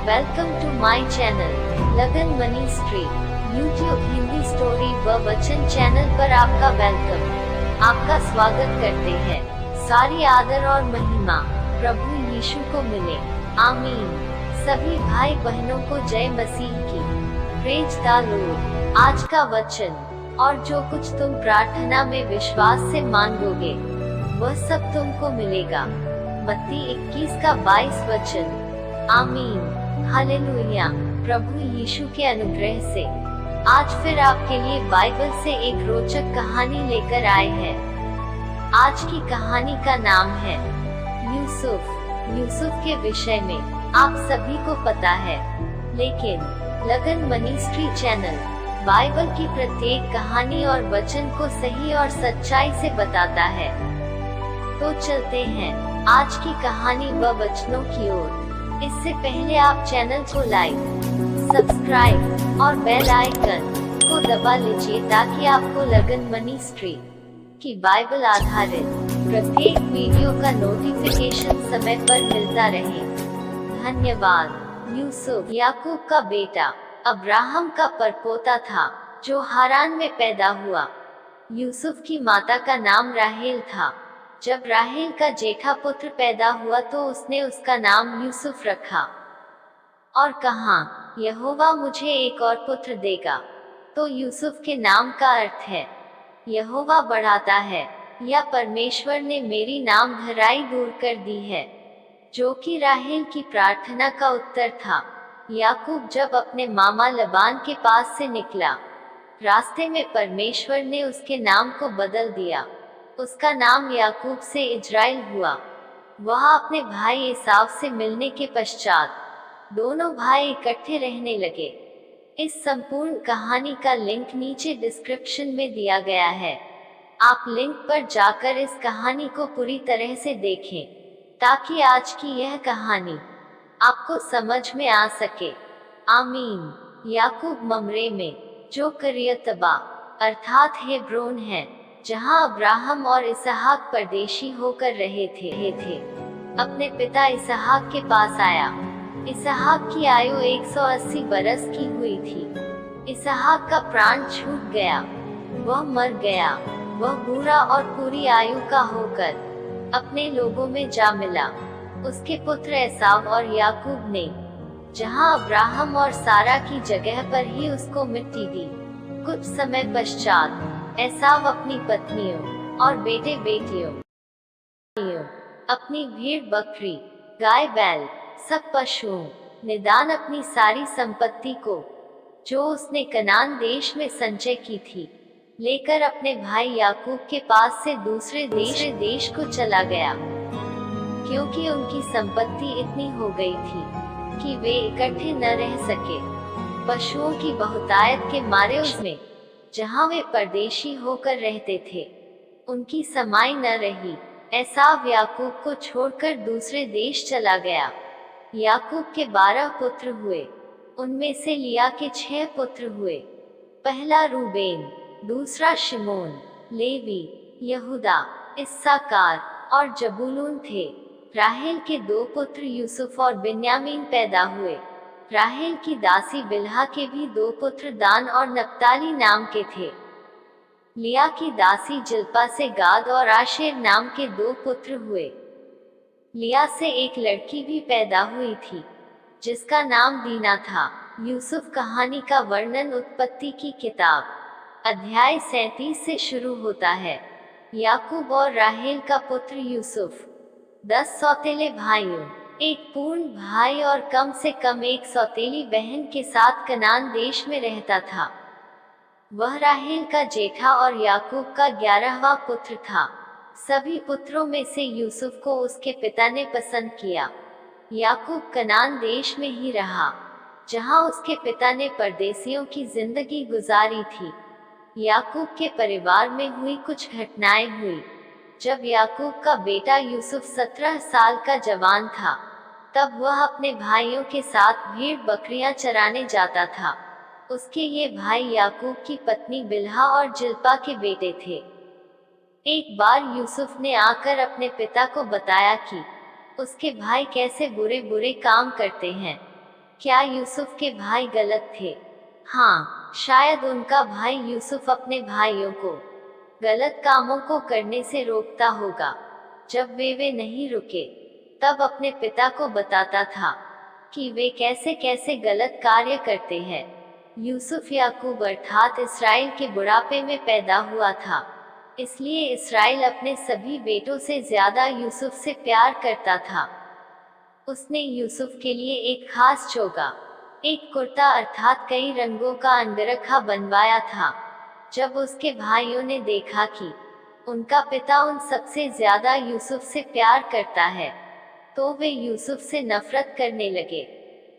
Welcome to my channel लगन money street YouTube Hindi story व वचन चैनल पर आपका वेलकम, आपका स्वागत करते हैं। सारी आदर और महिमा प्रभु यीशु को मिले, आमीन। सभी भाई बहनों को जय मसीह की, प्रेज द लॉर्ड। आज का वचन, और जो कुछ तुम प्रार्थना में विश्वास से मांगोगे वह सब तुमको मिलेगा। मत्ती 21 का 22 वचन। आमीन, हालेलुया। प्रभु यीशु के अनुग्रह से आज फिर आपके लिए बाइबल से एक रोचक कहानी लेकर आए हैं। आज की कहानी का नाम है यूसुफ। यूसुफ के विषय में आप सभी को पता है, लेकिन लगन मिनिस्ट्री चैनल बाइबल की प्रत्येक कहानी और वचन को सही और सच्चाई से बताता है। तो चलते हैं आज की कहानी व वचनों की ओर। इससे पहले आप चैनल को लाइक, सब्सक्राइब और बेल आइकन को दबा लीजिए ताकि आपको लगन मिनिस्ट्री की बाइबल आधारित प्रत्येक वीडियो का नोटिफिकेशन समय पर मिलता रहे। धन्यवाद। यूसुफ याकूब का बेटा अब्राहम का परपोता था, जो हारान में पैदा हुआ। यूसुफ की माता का नाम राहेल था। जब राहेल का जेठा पुत्र पैदा हुआ तो उसने उसका नाम यूसुफ रखा और कहा, यहोवा मुझे एक और पुत्र देगा। तो यूसुफ के नाम का अर्थ है यहोवा बढ़ाता है, या परमेश्वर ने मेरी नाम धराई दूर कर दी है, जो कि राहेल की प्रार्थना का उत्तर था। याकूब जब अपने मामा लबान के पास से निकला, रास्ते में परमेश्वर ने उसके नाम को बदल दिया। उसका नाम याकूब से इजराइल हुआ। वह अपने भाई एसाव से मिलने के पश्चात दोनों भाई इकट्ठे रहने लगे। इस संपूर्ण कहानी का लिंक नीचे डिस्क्रिप्शन में दिया गया है। आप लिंक पर जाकर इस कहानी को पूरी तरह से देखें, ताकि आज की यह कहानी आपको समझ में आ सके। आमीन। याकूब ममरे में, जो करियतबा अर्थात हेब्रोन है, जहां अब्राहम और इसहाक परदेशी होकर रहे थे, अपने पिता इसहाक के पास आया। इसहाक की आयु 180 बरस की हुई थी। इसहाक का प्राण छूट गया, वह मर गया। वह बूढ़ा और पूरी आयु का होकर अपने लोगों में जा मिला। उसके पुत्र एसाव और याकूब ने जहां अब्राहम और सारा की जगह पर ही उसको मिट्टी दी। कुछ समय पश्चात एसाव अपनी पत्नियों और बेटे बेटियों, अपनी भेड़ बकरी, गाय बैल, सब पशुओं, निदान अपनी सारी संपत्ति को, जो उसने कनान देश में संचय की थी, लेकर अपने भाई याकूब के पास से दूसरे देश को चला गया, क्योंकि उनकी संपत्ति इतनी हो गई थी कि वे इकट्ठे न रह सके। पशुओं की बहुतायत के मारे उसमें, जहां वे परदेशी होकर रहते थे, उनकी समाई न रही। एसाव याकूब को छोड़कर दूसरे देश चला गया। याकूब के 12 पुत्र हुए। उनमें से लिया के 6 पुत्र हुए। पहला रूबेन, दूसरा शिमोन, लेवी, यहूदा, इस्साकार और जबूलून थे। राहेल के 2 पुत्र यूसुफ और बिन्यामीन पैदा हुए। राहेल की दासी बिल्हा के भी 2 पुत्र दान और नप्ताली नाम के थे। लिया की दासी जिल्पा से गाद और आशेर नाम के 2 पुत्र हुए। लिया से एक लड़की भी पैदा हुई थी, जिसका नाम दीना था। यूसुफ कहानी का वर्णन उत्पत्ति की किताब अध्याय 37 से शुरू होता है। याकूब और राहेल का पुत्र यूसुफ 10 सौतेले भाइयों, एक पूर्ण भाई और कम से कम एक सौतेली बहन के साथ कनान देश में रहता था। वह राहेल का जेठा और याकूब का 11वां पुत्र था। सभी पुत्रों में से यूसुफ को उसके पिता ने पसंद किया। याकूब कनान देश में ही रहा, जहां उसके पिता ने परदेशियों की जिंदगी गुजारी थी। याकूब के परिवार में हुई कुछ घटनाएं हुई। जब याकूब का बेटा यूसुफ 17 साल का जवान था, तब वह अपने भाइयों के साथ भेड़ बकरियां चराने जाता था। उसके ये भाई याकूब की पत्नी बिल्हा और जिल्पा के बेटे थे। एक बार यूसुफ ने आकर अपने पिता को बताया कि उसके भाई कैसे बुरे बुरे काम करते हैं। क्या यूसुफ के भाई गलत थे? हाँ, शायद उनका भाई यूसुफ अपने भाइयों को गलत कामों को करने से रोकता होगा। जब वे नहीं रुके, तब अपने पिता को बताता था कि वे कैसे कैसे गलत कार्य करते हैं। यूसुफ याकूब अर्थात इसराइल के बुढ़ापे में पैदा हुआ था, इसलिए इसराइल अपने सभी बेटों से ज्यादा यूसुफ से प्यार करता था। उसने यूसुफ के लिए एक खास चोगा, एक कुर्ता अर्थात कई रंगों का अंगरखा बनवाया था। जब उसके भाइयों ने देखा कि उनका पिता उन सबसे ज्यादा यूसुफ से प्यार करता है, तो वे यूसुफ से नफरत करने लगे।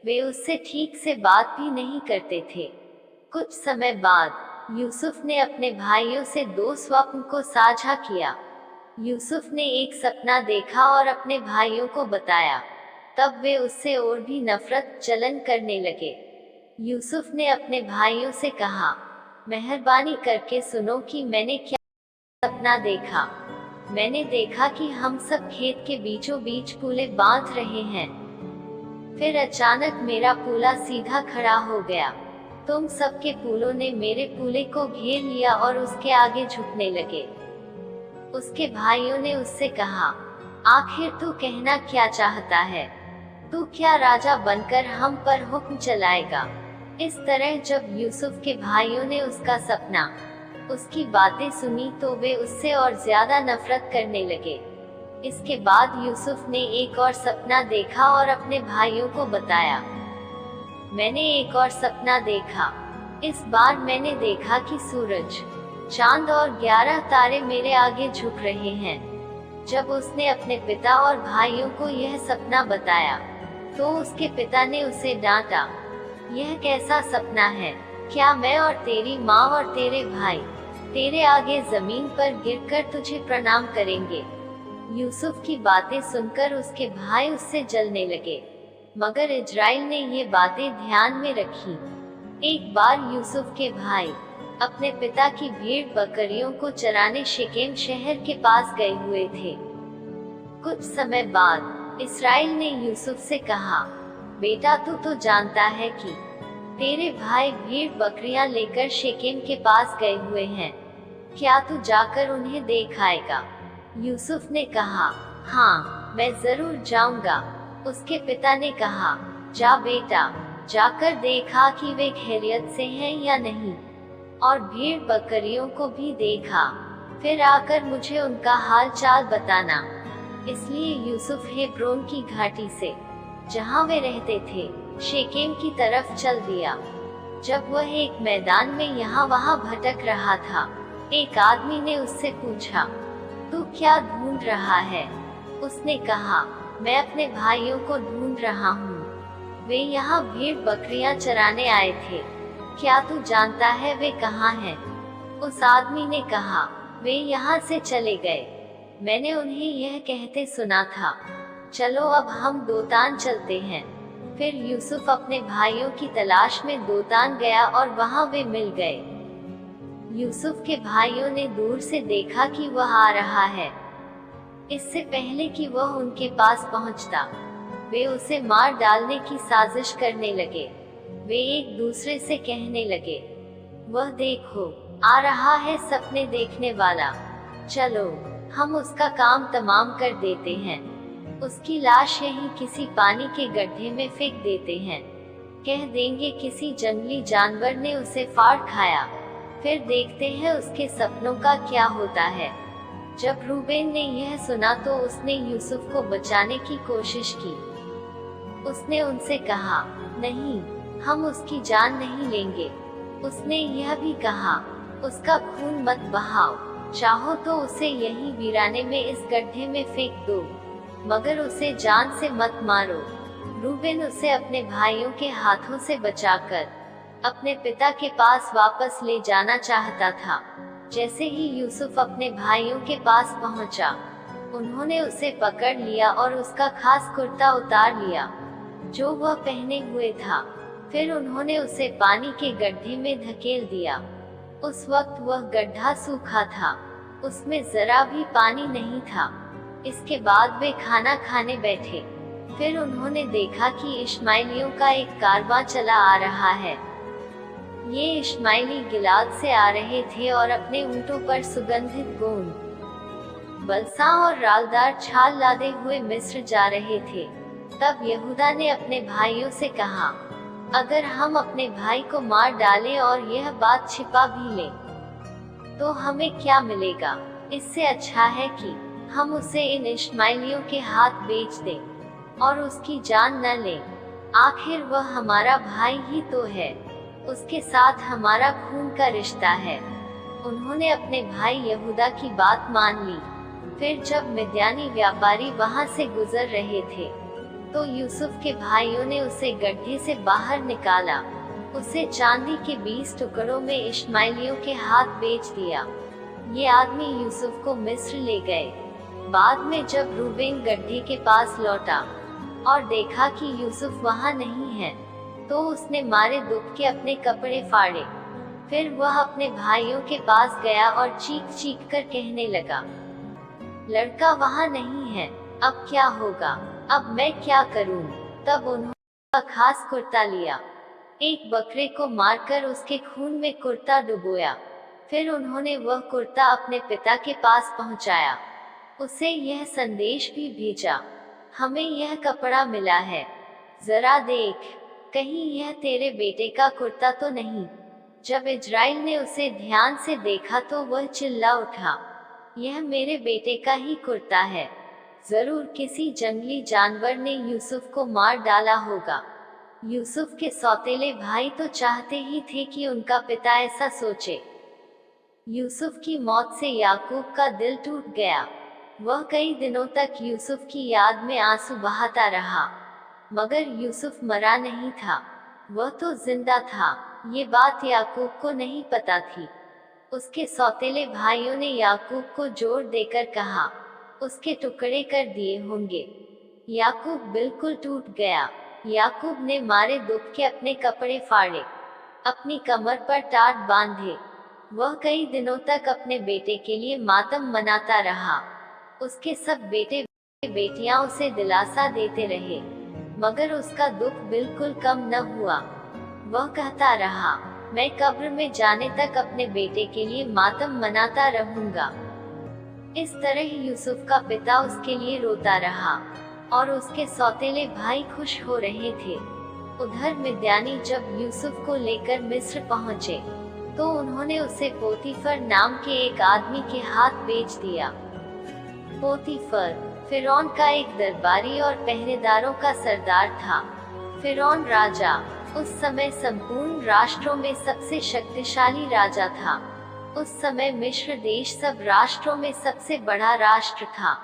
वे उससे ठीक से बात भी नहीं करते थे। कुछ समय बाद यूसुफ ने अपने भाइयों से 2 स्वप्न को साझा किया। यूसुफ ने एक सपना देखा और अपने भाइयों को बताया। तब वे उससे और भी नफरत जलन करने लगे। यूसुफ ने अपने भाइयों से कहा, मेहरबानी करके सुनो कि मैंने क्या सपना देखा। मैंने देखा कि हम सब खेत के बीचों बीच पूले बांध रहे हैं। फिर अचानक मेरा पूला सीधा खड़ा हो गया। तुम सबके पूलों ने मेरे पूले को घेर लिया और उसके आगे झुकने लगे। उसके भाइयों ने उससे कहा, आखिर तू कहना क्या चाहता है? तू क्या राजा बनकर हम पर हुक्म चलाएगा? इस तरह जब यूसुफ के भाइयों ने उसका सपना, उसकी बातें सुनी, तो वे उससे और ज्यादा नफरत करने लगे। इसके बाद यूसुफ ने एक और सपना देखा और अपने भाइयों को बताया। मैंने एक और सपना देखा। इस बार मैंने देखा कि सूरज, चांद और 11 तारे मेरे आगे झुक रहे हैं। जब उसने अपने पिता और भाइयों को यह सपना बताया, तो उसके पिता ने उसे डांटा। यह कैसा सपना है? क्या मैं और तेरी माँ और तेरे भाई तेरे आगे जमीन पर गिरकर तुझे प्रणाम करेंगे? यूसुफ की बातें सुनकर उसके भाई उससे जलने लगे, मगर इजराइल ने ये बातें ध्यान में रखी। एक बार यूसुफ के भाई अपने पिता की भेड़ बकरियों को चराने शेकेम शहर के पास गए हुए थे। कुछ समय बाद इसराइल ने यूसुफ से कहा, बेटा तू तो जानता है कि तेरे भाई भेड़ बकरियां लेकर शेकेम के पास गए हुए हैं। क्या तू जाकर उन्हें देख आएगा? यूसुफ ने कहा, हाँ मैं जरूर जाऊंगा। उसके पिता ने कहा, जा बेटा, जाकर देखा कि वे खैरियत से हैं या नहीं, और भेड़ बकरियों को भी देखा। फिर आकर मुझे उनका हाल चाल बताना। इसलिए यूसुफ हेब्रोन की घाटी से, जहाँ वे रहते थे, शेकेम की तरफ चल दिया। जब वह एक मैदान में यहाँ वहाँ भटक रहा था, एक आदमी ने उससे पूछा, तू क्या ढूंढ रहा है? उसने कहा, मैं अपने भाइयों को ढूंढ रहा हूँ। वे यहाँ भेड़ बकरियां चराने आए थे। क्या तू जानता है वे कहाँ हैं? उस आदमी ने कहा, वे यहाँ से चले गए। मैंने उन्हें यह कहते सुना था, चलो अब हम दोतान चलते हैं। फिर यूसुफ अपने भाइयों की तलाश में दोतान गया और वहाँ वे मिल गए। यूसुफ के भाइयों ने दूर से देखा कि वह आ रहा है। इससे पहले कि वह उनके पास पहुंचता, वे उसे मार डालने की साजिश करने लगे। वे एक दूसरे से कहने लगे, वह देखो आ रहा है सपने देखने वाला, चलो हम उसका काम तमाम कर देते हैं। उसकी लाश यहीं किसी पानी के गड्ढे में फेंक देते हैं। कह देंगे किसी जंगली जानवर ने उसे फाड़ खाया। फिर देखते हैं उसके सपनों का क्या होता है। जब रूबेन ने यह सुना तो उसने यूसुफ को बचाने की कोशिश की। उसने उनसे कहा, नहीं, हम उसकी जान नहीं लेंगे। उसने यह भी कहा, उसका खून मत बहाओ, चाहो तो उसे यहीं वीराने में इस गड्ढे में फेंक दो, मगर उसे जान से मत मारो। रूबेन उसे अपने भाइयों के हाथों से बचाकर अपने पिता के पास वापस ले जाना चाहता था। जैसे ही यूसुफ अपने भाइयों के पास पहुंचा, उन्होंने उसे पकड़ लिया और उसका खास कुर्ता उतार लिया जो वह पहने हुए था। फिर उन्होंने उसे पानी के गड्ढे में धकेल दिया। उस वक्त वह गड्ढा सूखा था, उसमें जरा भी पानी नहीं था। इसके बाद वे खाना खाने बैठे। फिर उन्होंने देखा कि इश्माइलियों का एक कारवां चला आ रहा है। ये इश्माइली गिलाद से आ रहे थे और अपने ऊंटों पर सुगंधित गोंद, बलसा और रालदार छाल लादे हुए मिस्र जा रहे थे। तब यहूदा ने अपने भाइयों से कहा, अगर हम अपने भाई को मार डालें और यह बात छिपा भी लें, तो हमें क्या मिलेगा? इससे अच्छा है कि हम उसे इन इश्माइलियों के हाथ बेच दें और उसकी जान न लें। आखिर वह हमारा भाई ही तो है, उसके साथ हमारा खून का रिश्ता है। उन्होंने अपने भाई यहूदा की बात मान ली। फिर जब मिद्यानी व्यापारी वहां से गुजर रहे थे, तो यूसुफ के भाइयों ने उसे गड्ढे से बाहर निकाला, उसे चांदी के 20 टुकड़ों में इश्माइलियों के हाथ बेच दिया। ये आदमी यूसुफ को मिस्र ले गए। बाद में जब रूबेन गड्ढे के पास लौटा और देखा कि यूसुफ वहां नहीं है, तो उसने मारे दुख के अपने कपड़े फाड़े। फिर वह अपने भाइयों के पास गया और चीख चीख कर कहने लगा, लड़का वहां नहीं है, अब क्या होगा? अब मैं क्या करूं? तब उन्होंने खास कुर्ता लिया, एक बकरे को मारकर उसके खून में कुर्ता डुबोया। फिर उन्होंने वह कुर्ता अपने पिता के पास पहुंचाया, उसे यह संदेश भी भेजा, हमें यह कपड़ा मिला है, जरा देख, कहीं यह तेरे बेटे का कुर्ता तो नहीं। जब इजराइल ने उसे ध्यान से देखा तो वह चिल्ला उठा, यह मेरे बेटे का ही कुर्ता है। जरूर किसी जंगली जानवर ने यूसुफ को मार डाला होगा। यूसुफ के सौतेले भाई तो चाहते ही थे कि उनका पिता ऐसा सोचे। यूसुफ की मौत से याकूब का दिल टूट गया। वह कई दिनों तक यूसुफ की याद में आंसू बहाता रहा, मगर यूसुफ मरा नहीं था, वह तो जिंदा था। ये बात याकूब को नहीं पता थी। उसके सौतेले भाइयों ने याकूब को जोर देकर कहा, उसके टुकड़े कर दिए होंगे। याकूब बिल्कुल टूट गया। याकूब ने मारे दुख के अपने कपड़े फाड़े, अपनी कमर पर टाट बांधे। वह कई दिनों तक अपने बेटे के लिए मातम मनाता रहा। उसके सब बेटे बेटियां उसे दिलासा देते रहे, मगर उसका दुख बिल्कुल कम न हुआ। वह कहता रहा, मैं कब्र में जाने तक अपने बेटे के लिए मातम मनाता रहूंगा। इस तरह यूसुफ का पिता उसके लिए रोता रहा और उसके सौतेले भाई खुश हो रहे थे। उधर मिद्यानी जब यूसुफ को लेकर मिस्र पहुँचे, तो उन्होंने उसे पोतीफर नाम के एक आदमी के हाथ बेच दिया। पोतीफर फिरौन का एक दरबारी और पहरेदारों का सरदार था। फिरौन राजा उस समय संपूर्ण राष्ट्रों में सबसे शक्तिशाली राजा था। उस समय मिस्र देश सब राष्ट्रों में सबसे बड़ा राष्ट्र था,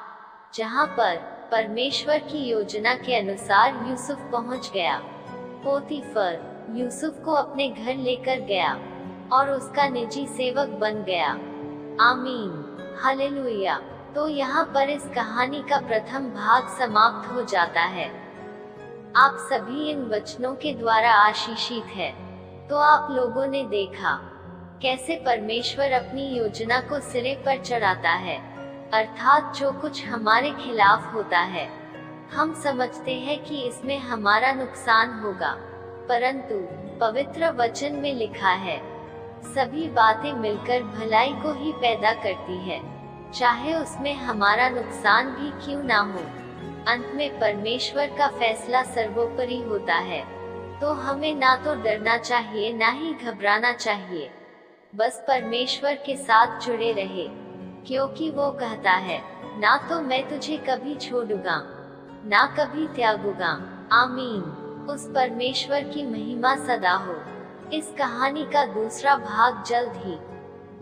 जहां पर परमेश्वर की योजना के अनुसार यूसुफ पहुंच गया। पोतीफर यूसुफ को अपने घर लेकर गया और उसका निजी सेवक बन गया। आमीन, हालेलुया। तो यहाँ पर इस कहानी का प्रथम भाग समाप्त हो जाता है। आप सभी इन वचनों के द्वारा आशीषित है। तो आप लोगों ने देखा कैसे परमेश्वर अपनी योजना को सिरे पर चढ़ाता है, अर्थात जो कुछ हमारे खिलाफ होता है, हम समझते हैं कि इसमें हमारा नुकसान होगा, परंतु पवित्र वचन में लिखा है, सभी बातें मिलकर भलाई को ही पैदा करती है, चाहे उसमें हमारा नुकसान भी क्यों ना हो। अंत में परमेश्वर का फैसला सर्वोपरि होता है। तो हमें ना तो डरना चाहिए ना ही घबराना चाहिए, बस परमेश्वर के साथ जुड़े रहे, क्योंकि वो कहता है, ना तो मैं तुझे कभी छोड़ूंगा, ना कभी त्यागूंगा। आमीन। उस परमेश्वर की महिमा सदा हो। इस कहानी का दूसरा भाग जल्द ही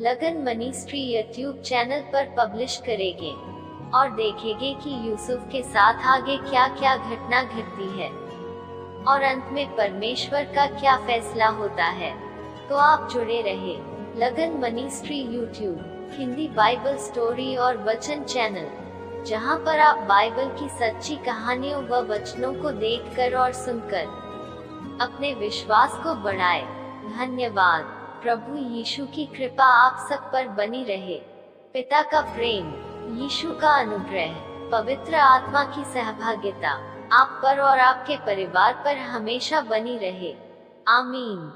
लगन मिनिस्ट्री यूट्यूब चैनल पर पब्लिश करेंगे और देखेंगे कि यूसुफ के साथ आगे क्या क्या घटना घटती है और अंत में परमेश्वर का क्या फैसला होता है। तो आप जुड़े रहे लगन ministry YouTube Hindi Bible story और वचन चैनल, जहां पर आप बाइबल की सच्ची कहानियों व वचनों को देखकर और सुनकर अपने विश्वास को बढ़ाए। धन्यवाद। प्रभु यीशु की कृपा आप सब पर बनी रहे। पिता का प्रेम, यीशु का अनुग्रह, पवित्र आत्मा की सहभागिता आप पर और आपके परिवार पर हमेशा बनी रहे। आमीन।